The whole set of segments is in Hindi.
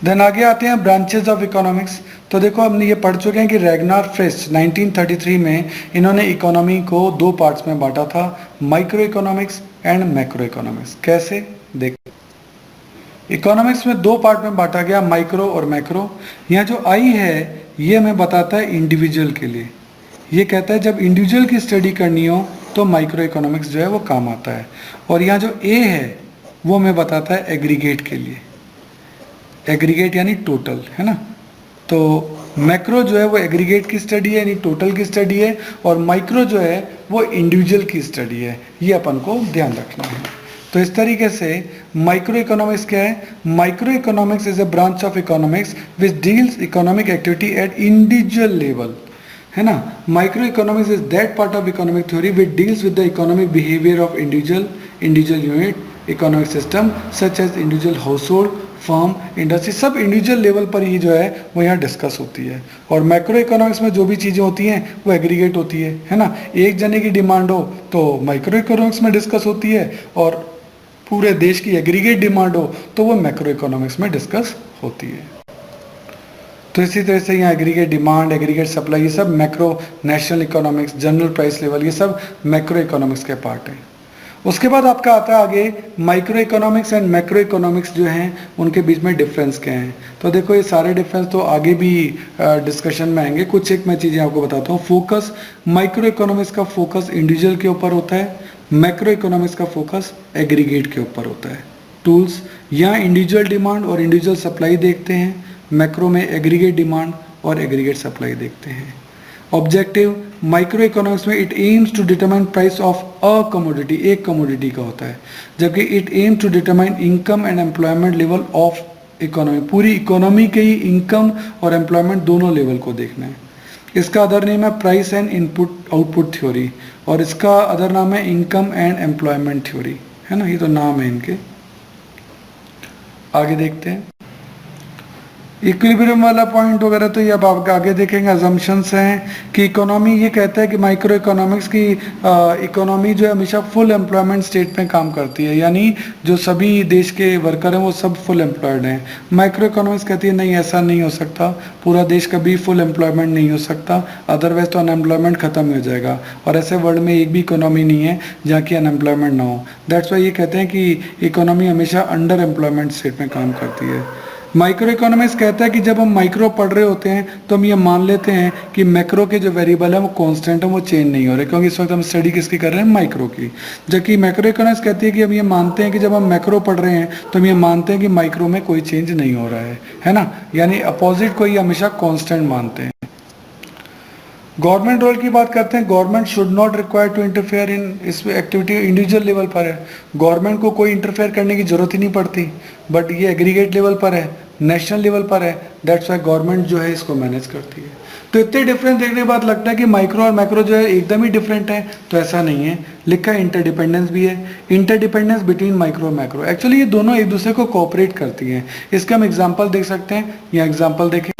देन आगे आते हैं ब्रांचेज ऑफ इकोनॉमिक्स। तो देखो हमने ये पढ़ चुके हैं कि रैगनार फ्रिस्ट 1933 में इन्होंने इकोनॉमी को दो पार्ट्स में बांटा था, micro economics and macro economics. कैसे देख, इकोनॉमिक्स में दो पार्ट में बांटा गया, माइक्रो और मैक्रो। यहाँ जो आई है ये हमें बताता है इंडिविजुअल के लिए, ये कहता है जब इंडिविजुअल की स्टडी करनी हो तो माइक्रो इकोनॉमिक्स जो है वो काम आता है। और यहाँ जो ए है वो हमें बताता है एग्रीगेट के लिए, एग्रीगेट यानी टोटल, है ना। तो मैक्रो जो है वो एग्रीगेट की स्टडी है यानी टोटल की स्टडी है, और माइक्रो जो है वो इंडिविजुअल की स्टडी है, ये अपन को ध्यान रखना है। तो इस तरीके से माइक्रो इकोनॉमिक्स क्या है? Micro economics is a branch of economics which deals economic activity at individual level, है ना। Micro economics is that part of economic theory which deals with the economic behaviour of individual unit, economic system such as individual household, firm, industry, सब इंडिविजुअल लेवल पर ही जो है वो यहाँ डिस्कस होती है। और मैक्रो इकोनॉमिक्स में जो भी चीज़ें होती हैं वो एग्रीगेट होती है ना। एक जने की डिमांड हो तो माइक्रो इकोनॉमिक्स में डिस्कस होती है, और पूरे देश की एग्रीगेट डिमांड हो तो वो मैक्रो इकोनॉमिक्स में डिस्कस होती है। तो इसी तरह से यहाँ एग्रीगेट डिमांड, एग्रीगेट सप्लाई, ये सब macro, national economics, general price level, ये सब मैक्रो इकोनॉमिक्स के पार्ट हैं। उसके बाद आपका आता है आगे micro economics and macro economics जो हैं उनके बीच में डिफरेंस क्या हैं। तो देखो ये सारे डिफरेंस तो आगे भी डिस्कशन में आएंगे, कुछ एक मैं चीज़ें आपको बताता हूँ। फोकस, माइक्रो इकोनॉमिक्स का फोकस इंडिविजुअल के ऊपर होता है, मैक्रो इकोनॉमिक्स का फोकस एग्रीगेट के ऊपर होता है। टूल्स, यहाँ इंडिविजुअल डिमांड और इंडिविजुअल सप्लाई देखते हैं, मैक्रो में एग्रीगेट डिमांड और एग्रीगेट सप्लाई देखते हैं। ऑब्जेक्टिव, माइक्रो इकोनॉमिक्स में it aims to determine price of a commodity, एक कमोडिटी का होता है, जबकि it aims to determine income and employment level of economy, पूरी इकोनॉमी के ही इनकम और एम्प्लॉयमेंट दोनों लेवल को देखना है। इसका अदर नेम है price and input output theory, और इसका अदर नाम है इनकम एंड एम्प्लॉयमेंट थ्योरी, है ना। ये तो नाम है इनके। आगे देखते हैं इक्विलिब्रियम वाला पॉइंट वगैरह, तो ये अब आप आगे देखेंगे। अजम्पशंस हैं कि इकोनॉमी, ये कहता है कि माइक्रो इकोनॉमिक्स की इकोनॉमी जो है हमेशा फुल एम्प्लॉयमेंट स्टेट में काम करती है, यानी जो सभी देश के वर्कर हैं वो सब फुल एम्प्लॉयड हैं। माइक्रो इकोनॉमिक्स कहती है नहीं, ऐसा नहीं हो सकता, पूरा देश कभी फुल एम्प्लॉयमेंट नहीं हो सकता, अदरवाइज तो अनएम्प्लॉयमेंट खत्म हो जाएगा, और ऐसे वर्ल्ड में एक भी इकोनॉमी नहीं है जहाँ की अनएम्प्लॉयमेंट ना हो। दैट्स वाई ये कहते हैं कि इकोनॉमी हमेशा अंडर एम्प्लॉयमेंट स्टेट में काम करती है। माइक्रो इकोनॉमिक्स कहता है कि जब हम माइक्रो पढ़ रहे होते हैं तो हम ये मान लेते हैं कि मैक्रो के जो वेरिएबल है वो कांस्टेंट है, वो चेंज नहीं हो रहे, क्योंकि इस वक्त हम स्टडी किसकी कर रहे हैं? माइक्रो की। जबकि मैक्रो इकोनॉमिक्स कहती है कि हम ये मानते हैं कि जब हम मैक्रो पढ़ रहे हैं तो हम ये मानते हैं कि माइक्रो में कोई चेंज नहीं हो रहा है ना, यानी अपोजिट को ही हमेशा कॉन्स्टेंट मानते हैं। गवर्नमेंट रोल की बात करते हैं, government should not require to interfere in, इस एक्टिविटी इंडिविजुअल लेवल पर है, गवर्नमेंट को कोई इंटरफेयर करने की जरूरत ही नहीं पड़ती, बट ये एग्रीगेट लेवल पर है, नेशनल लेवल पर है, दैट्स वाई गवर्नमेंट जो है इसको मैनेज करती है। तो इतने डिफरेंस देखने के बाद लगता है कि माइक्रो और मैक्रो जो है एकदम ही डिफरेंट है, तो ऐसा नहीं है। लिखा है इंटरडिपेंडेंस भी है, इंटरडिपेंडेंस बिटवीन माइक्रो और मैक्रो, एक्चुअली ये दोनों एक दूसरे को कोऑपरेट करती हैं। इसका हम एग्जाम्पल देख सकते हैं, यहाँ एग्जाम्पल देखें,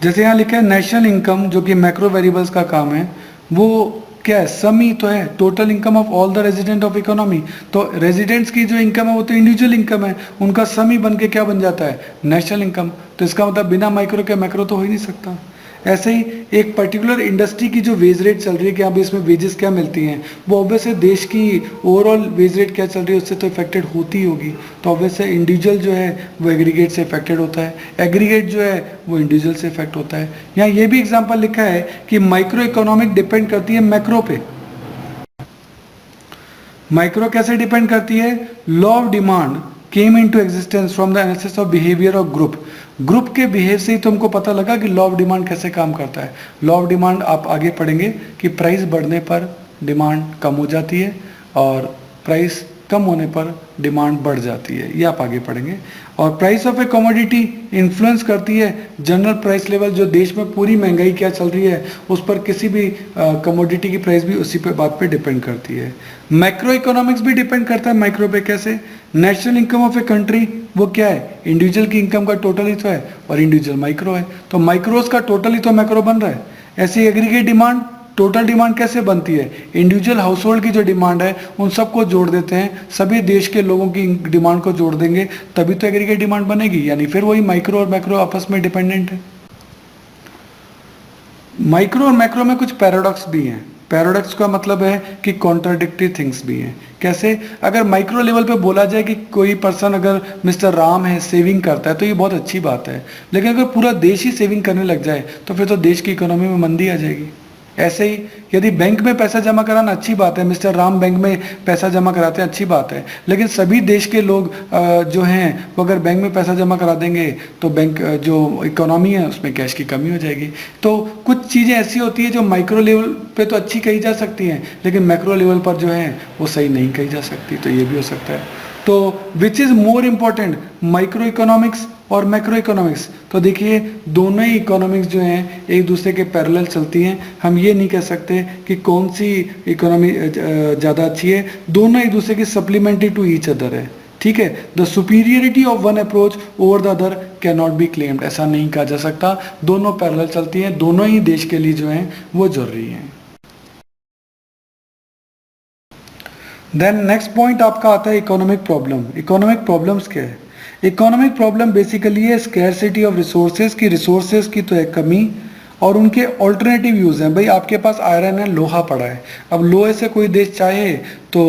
जैसे यहाँ लिखा है नेशनल इनकम जो कि मैक्रो वेरिएबल्स का काम है, वो क्या है? सम ही तो है, total income of all the resident of economy. तो रेजिडेंट्स की जो इनकम है वो तो इंडिविजुअल इनकम है, उनका सम ही बन के क्या बन जाता है? National income. तो इसका मतलब बिना माइक्रो के मैक्रो तो हो ही नहीं सकता। ऐसे ही एक पर्टिकुलर इंडस्ट्री की जो वेज रेट चल रही है कि अब इसमें वेजेस क्या मिलती हैं, वो ऑब्वियस है देश की ओवरऑल वेज रेट क्या चल रही है उससे तो इफेक्टेड होती होगी। तो ऑब्वियस है इंडिविजुअल जो है वो एग्रीगेट से इफेक्टेड होता है, एग्रीगेट जो है वो इंडिविजुअल से इफेक्ट होता है। यहाँ ये भी एग्जाम्पल लिखा है कि माइक्रो इकोनॉमिक डिपेंड करती है मैक्रो पे। माइक्रो कैसे डिपेंड करती है? Law of demand came into existence from the analysis of behaviour of group. Group के बिहेव से ही तुमको पता लगा कि लॉ ऑफ डिमांड कैसे काम करता है। लॉ ऑफ डिमांड आप आगे पढ़ेंगे कि प्राइस बढ़ने पर डिमांड कम हो जाती है और प्राइस कम होने पर डिमांड बढ़ जाती है, ये आप आगे पढ़ेंगे। और price of A commodity influence करती है जनरल प्राइस लेवल, जो देश में पूरी महंगाई क्या चल रही है उस पर किसी भी कमोडिटी की प्राइस भी उसी पे बात पे डिपेंड करती है। मैक्रो इकोनॉमिक्स भी डिपेंड करता है माइक्रो पे। कैसे? National income of a country वो क्या है? इंडिविजुअल की इनकम का टोटल ही तो है, और इंडिविजुअल माइक्रो है, तो माइक्रोस का टोटल ही तो मैक्रो बन रहा है। ऐसी एग्रीगेट डिमांड टोटल डिमांड कैसे बनती है? इंडिविजुअल हाउस होल्ड की जो डिमांड है उन सबको जोड़ देते हैं, सभी देश के लोगों की डिमांड को जोड़ देंगे, तभी तो एग्रीगेट डिमांड बनेगी। यानी फिर वही माइक्रो और मैक्रो आपस में डिपेंडेंट है। माइक्रो और मैक्रो में कुछ पैराडॉक्स भी हैं। पैराडॉक्स का मतलब है कि कॉन्ट्राडिक्टरी थिंग्स भी हैं। कैसे? अगर माइक्रो लेवल पे बोला जाए कि कोई पर्सन अगर मिस्टर राम है सेविंग करता है तो ये बहुत अच्छी बात है, लेकिन अगर पूरा देश ही सेविंग करने लग जाए तो फिर तो देश की इकोनॉमी में मंदी आ जाएगी। ऐसे ही यदि बैंक में पैसा जमा कराना अच्छी बात है, मिस्टर राम बैंक में पैसा जमा कराते हैं, अच्छी बात है, लेकिन सभी देश के लोग जो हैं वो अगर बैंक में पैसा जमा करा देंगे तो बैंक जो इकोनॉमी है उसमें कैश की कमी हो जाएगी। तो कुछ चीज़ें ऐसी होती है जो माइक्रो लेवल पे तो अच्छी कही जा सकती हैं, लेकिन मैक्रो लेवल पर जो है वो सही नहीं कही जा सकती, तो ये भी हो सकता है। तो which is more important, micro economics और मैक्रो इकोनॉमिक्स? तो देखिए दोनों ही इकोनॉमिक्स जो हैं एक दूसरे के पैरेलल चलती हैं। हम ये नहीं कह सकते कि कौन सी इकोनॉमी ज़्यादा अच्छी है, दोनों एक दूसरे की सप्लीमेंट्री टू ईच अदर है। ठीक है, the superiority of one approach over the other can not be claimed, ऐसा नहीं कहा जा सकता। दोनों पैरेलल चलती हैं, दोनों ही देश के लिए जो हैं वो जरूरी हैं। देन नेक्स्ट पॉइंट आपका आता है इकोनॉमिक प्रॉब्लम। इकोनॉमिक प्रॉब्लम्स क्या है? इकोनॉमिक प्रॉब्लम बेसिकली है स्कैरसिटी ऑफ रिसोर्सेज की, रिसोर्सेज की तो है कमी और उनके ऑल्टरनेटिव यूज़ हैं। भाई आपके पास आयरन है, लोहा पड़ा है, अब लोहे से कोई देश चाहे तो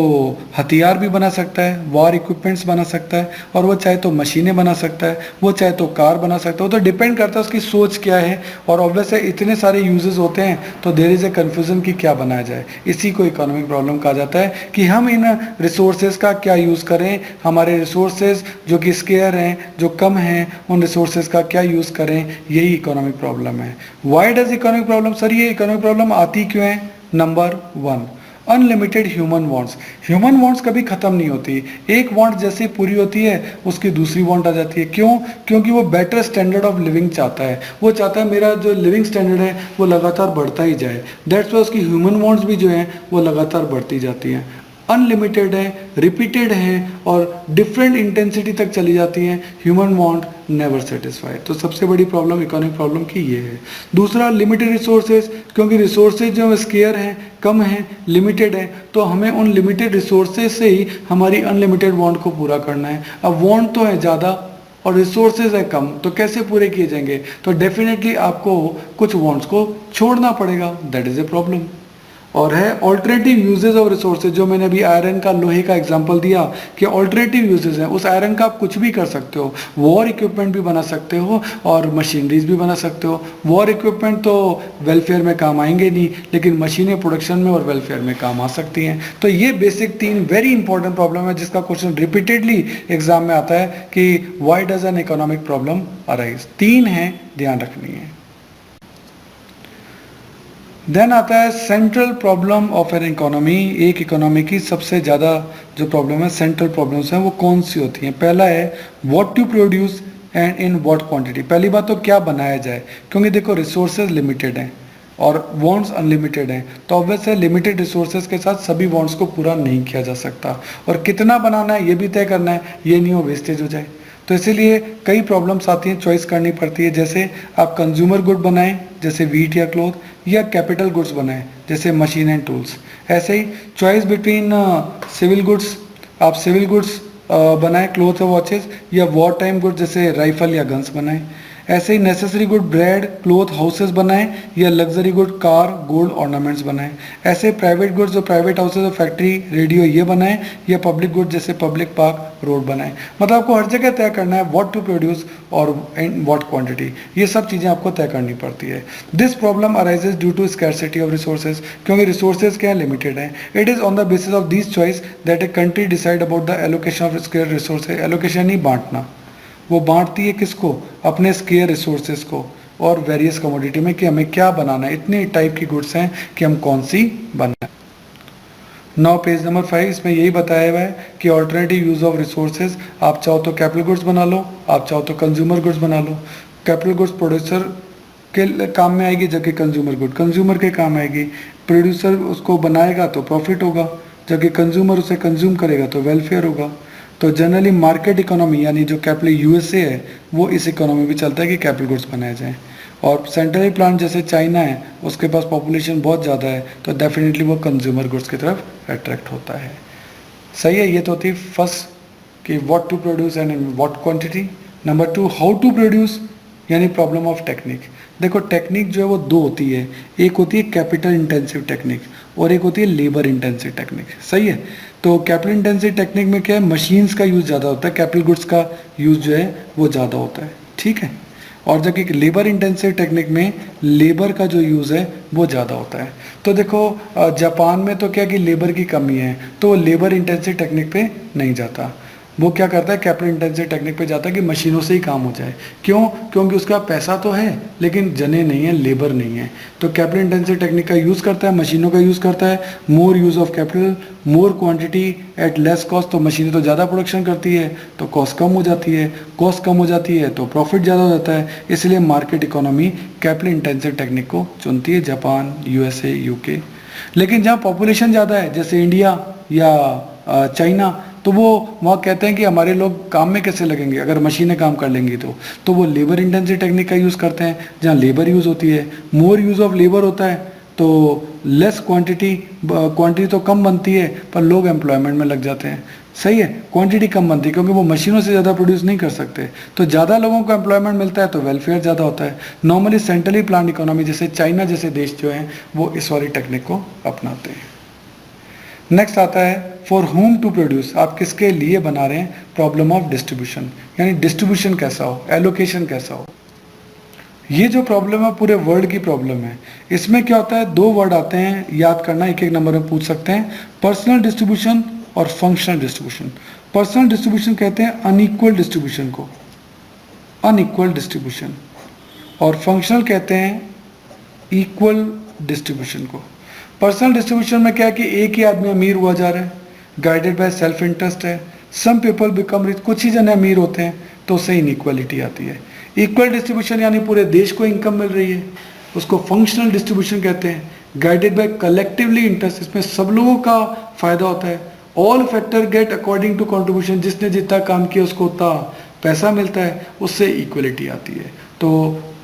हथियार भी बना सकता है, वॉर इक्विपमेंट्स बना सकता है, और वो चाहे तो मशीनें बना सकता है, वो चाहे तो कार बना सकता है। वो तो डिपेंड करता है उसकी सोच क्या है, और ऑब्वियस है इतने सारे यूजेस होते हैं तो देयर इज़ ए कन्फ्यूजन कि क्या बनाया जाए। इसी को इकोनॉमिक प्रॉब्लम कहा जाता है कि हम इन रिसोर्सेज का क्या यूज़ करें, हमारे रिसोर्सेज जो कि स्केयर हैं, जो कम हैं, उन रिसोर्सेज का क्या यूज़ करें, यही इकोनॉमिक प्रॉब्लम है। Why does economic problem? Sir ये इकोनॉमिक प्रॉब्लम आती क्यों है? Number 1, unlimited human wants. Human wants कभी खत्म नहीं होती, एक वांट जैसे पूरी होती है उसकी दूसरी वांट आ जाती है। क्यों? क्योंकि वो बेटर स्टैंडर्ड ऑफ लिविंग चाहता है, वो चाहता है मेरा जो लिविंग स्टैंडर्ड है वो लगातार बढ़ता ही जाए। दैट्स वाई उसकी ह्यूमन वांट्स भी जो है वो लगातार बढ़ती जाती हैं। अनलिमिटेड है, रिपीटेड है और डिफरेंट इंटेंसिटी तक चली जाती हैं। Human want never satisfy. तो सबसे बड़ी प्रॉब्लम इकोनॉमिक प्रॉब्लम की ये है। दूसरा लिमिटेड रिसोर्सेज, क्योंकि रिसोर्सेज जो स्केयर हैं, कम हैं, लिमिटेड है, तो हमें उन लिमिटेड रिसोर्सेज से ही हमारी अनलिमिटेड वांट को पूरा करना है। अब वांट तो है ज़्यादा और रिसोर्सेज है कम, तो कैसे पूरे किए जाएंगे? तो डेफिनेटली आपको कुछ वांट्स को छोड़ना पड़ेगा, दैट इज़ ए प्रॉब्लम। और है ऑल्टरनेटिव यूजेस ऑफ रिसोर्सेज, जो मैंने अभी आयरन का, लोहे का एग्जांपल दिया कि ऑल्टरनेटिव यूजेस हैं, उस आयरन का आप कुछ भी कर सकते हो, वॉर इक्विपमेंट भी बना सकते हो और मशीनरीज भी बना सकते हो। वॉर इक्विपमेंट तो वेलफेयर में काम आएंगे नहीं, लेकिन मशीनें प्रोडक्शन में और वेलफेयर में काम आ सकती हैं। तो ये बेसिक 3 वेरी इंपॉर्टेंट प्रॉब्लम है जिसका क्वेश्चन रिपीटेडली एग्जाम में आता है कि why does an economic problem arise. 3 हैं, ध्यान रखनी है। देन आता है central problem of an economy. एक इकोनॉमी की सबसे ज़्यादा जो प्रॉब्लम है, सेंट्रल प्रॉब्लम्स हैं, वो कौन सी होती हैं? पहला है what to produce and in what quantity. पहली बात तो क्या बनाया जाए, क्योंकि देखो रिसोर्सेज लिमिटेड हैं और वांट्स अनलिमिटेड हैं, तो ऑब्वियस है लिमिटेड रिसोर्सेज के साथ सभी वांट्स को पूरा नहीं किया जा सकता, और कितना बनाना है ये भी तय करना है, ये नहीं हो वेस्टेज हो जाए। तो इसीलिए कई प्रॉब्लम्स आती हैं, चॉइस करनी पड़ती है। जैसे आप कंज्यूमर गुड बनाएं जैसे वीट या क्लोथ, या कैपिटल गुड्स बनाएं जैसे मशीन एंड टूल्स। ऐसे ही चॉइस बिटवीन सिविल गुड्स, आप सिविल गुड्स बनाएं क्लोथ और वॉचेस, या वॉर टाइम गुड्स जैसे राइफल या गन्स बनाएं। ऐसे ही necessary good bread, cloth, houses बनाएं, या luxury good car, gold ornaments बनाएं। ऐसे प्राइवेट गुड्स जो प्राइवेट हाउसेस और फैक्ट्री, रेडियो, ये बनाएं, या पब्लिक गुड जैसे पब्लिक पार्क, रोड बनाएं। मतलब आपको हर जगह तय करना है व्हाट टू प्रोड्यूस और इन व्हाट क्वांटिटी, ये सब चीज़ें आपको तय करनी पड़ती है। This problem arises due to scarcity of resources, क्योंकि रिसोर्सेज क्या है, लिमिटेड है। It is on the basis of this choice that a country decide about the allocation of scarce resources. Allocation ही बांटना, वो बांटती है किसको? अपने स्केयर रिसोर्सेज को और वेरियस कमोडिटी में कि हमें क्या बनाना है। इतने टाइप की गुड्स हैं कि हम कौन सी बनाए। नाउ पेज नंबर 5, इसमें यही बताया हुआ है कि ऑल्टरनेटिव यूज ऑफ रिसोर्सेज, आप चाहो तो कैपिटल गुड्स बना लो, आप चाहो तो कंज्यूमर गुड्स बना लो। कैपिटल गुड्स प्रोड्यूसर के काम में आएगी, जबकि कंज्यूमर गुड कंज्यूमर के काम आएगी। प्रोड्यूसर उसको बनाएगा तो प्रॉफिट होगा, जबकि कंज्यूमर उसे कंज्यूम करेगा तो वेलफेयर होगा। तो जनरली मार्केट इकोनॉमी, यानी जो कैपिटल यूएसए है, वो इस इकोनॉमी भी चलता है कि कैपिटल गुड्स बनाए जाएं। और सेंट्रली प्लान जैसे चाइना है, उसके पास पॉपुलेशन बहुत ज़्यादा है, तो डेफिनेटली वो कंज्यूमर गुड्स की तरफ अट्रैक्ट होता है। सही है, ये तो थी फर्स्ट कि what to produce and in what quantity. Number 2 how to produce, यानी प्रॉब्लम ऑफ टेक्निक। देखो टेक्निक जो है वो दो होती है, एक होती है कैपिटल इंटेंसिव टेक्निक और एक होती है लेबर इंटेंसिव टेक्निक। सही है, तो कैपिटल इंटेंसिव टेक्निक में क्या है, मशीन्स का यूज़ ज़्यादा होता है, कैपिटल गुड्स का यूज़ जो है वो ज़्यादा होता है, ठीक है। और जबकि लेबर इंटेंसिव टेक्निक में लेबर का जो यूज़ है वो ज़्यादा होता है। तो देखो जापान में तो क्या कि लेबर की कमी है, तो वो लेबर इंटेंसिव टेक्निक पे नहीं जाता, वो क्या करता है कैपिटल इंटेंसिव टेक्निक पे जाता है कि मशीनों से ही काम हो जाए। क्यों? क्योंकि उसका पैसा तो है लेकिन जने नहीं है, लेबर नहीं है, तो कैपिटल इंटेंसिव टेक्निक का यूज़ करता है, मशीनों का यूज़ करता है। More use of capital, more quantity at less cost, तो मशीनें तो ज़्यादा प्रोडक्शन करती है तो कॉस्ट कम हो जाती है, कॉस्ट कम हो जाती है तो प्रॉफिट ज़्यादा हो जाता है, इसलिए market economy capital intensive technique को चुनती है, जापान, यूएसए, यूके। लेकिन जहाँ पॉपुलेशन ज़्यादा है जैसे इंडिया या चाइना, तो वो वहाँ कहते हैं कि हमारे लोग काम में कैसे लगेंगे अगर मशीनें काम कर लेंगी, तो वो लेबर इंटेंसिव टेक्निक का यूज़ करते हैं जहाँ लेबर यूज़ होती है। मोर यूज़ ऑफ लेबर होता है तो लेस क्वांटिटी तो कम बनती है पर लोग एम्प्लॉयमेंट में लग जाते हैं। सही है, क्वांटिटी कम बनती है क्योंकि वो मशीनों से ज़्यादा प्रोड्यूस नहीं कर सकते, तो ज़्यादा लोगों को एम्प्लॉयमेंट मिलता है तो वेलफेयर ज़्यादा होता है। नॉर्मली सेंट्रली प्लान इकोनॉमी जैसे चाइना जैसे देश जो हैं वो इस वाली टेक्निक को अपनाते हैं। नेक्स्ट आता है फॉर होम टू प्रोड्यूस, आप किसके लिए बना रहे हैं, प्रॉब्लम ऑफ डिस्ट्रीब्यूशन, यानी डिस्ट्रीब्यूशन कैसा हो, एलोकेशन कैसा हो। ये जो प्रॉब्लम है पूरे वर्ल्ड की प्रॉब्लम है। इसमें क्या होता है, दो वर्ड आते हैं, याद करना, एक एक नंबर में पूछ सकते हैं, पर्सनल डिस्ट्रीब्यूशन और फंक्शनल डिस्ट्रीब्यूशन। पर्सनल डिस्ट्रीब्यूशन कहते हैं अनइक्वल डिस्ट्रीब्यूशन को, अनइक्वल डिस्ट्रीब्यूशन, और फंक्शनल कहते हैं इक्वल डिस्ट्रीब्यूशन को। पर्सनल डिस्ट्रीब्यूशन में क्या है कि एक ही आदमी अमीर हुआ जा रहा है, गाइडेड बाय सेल्फ इंटरेस्ट है, सम पीपल बिकम रिच, कुछ ही जने अमीर होते हैं, तो उससे इनइक्वालिटी आती है। इक्वल डिस्ट्रीब्यूशन यानी पूरे देश को इनकम मिल रही है, उसको फंक्शनल डिस्ट्रीब्यूशन कहते हैं। गाइडेड बाय कलेक्टिवली इंटरेस्ट, इसमें सब लोगों का फायदा होता है। All factor get according to contribution, जिसने जितना काम किया उसको उतना पैसा मिलता है, उससे इक्वलिटी आती है। तो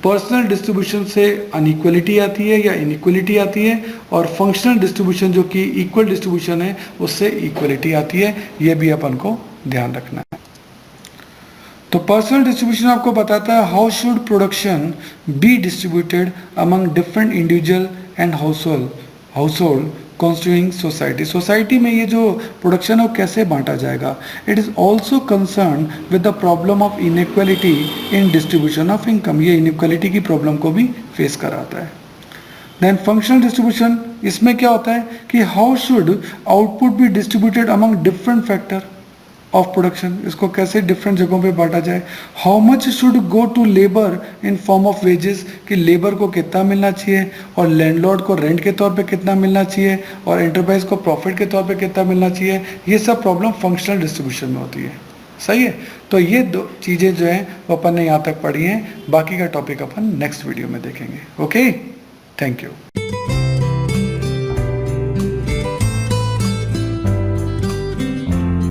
पर्सनल डिस्ट्रीब्यूशन से अनइक्वलिटी आती है या इनइक्वलिटी आती है, और फंक्शनल डिस्ट्रीब्यूशन जो कि इक्वल डिस्ट्रीब्यूशन है उससे इक्वलिटी आती है। ये भी अपन को ध्यान रखना है। तो पर्सनल डिस्ट्रीब्यूशन आपको बताता है how should production be distributed among different individual and household constituting society. Society में ये जो प्रोडक्शन है वो कैसे बांटा जाएगा। It is also concern with the problem of inequality in distribution of income, ये इनइक्वालिटी की प्रॉब्लम को भी फेस कराता है। देन फंक्शनल डिस्ट्रीब्यूशन, इसमें क्या होता है कि how should output be distributed among different factor of production, इसको कैसे डिफरेंट जगहों पे बांटा जाए। How much should go to labour in form of wages, कि लेबर को कितना मिलना चाहिए, और लैंडलॉर्ड को रेंट के तौर पे कितना मिलना चाहिए, और एंटरप्राइज को प्रॉफिट के तौर पे कितना मिलना चाहिए। ये सब प्रॉब्लम फंक्शनल डिस्ट्रीब्यूशन में होती है। सही है, तो ये दो चीज़ें जो हैं वो अपन ने यहाँ तक पढ़ी हैं, बाकी का टॉपिक अपन नेक्स्ट वीडियो में देखेंगे। Okay, thank you.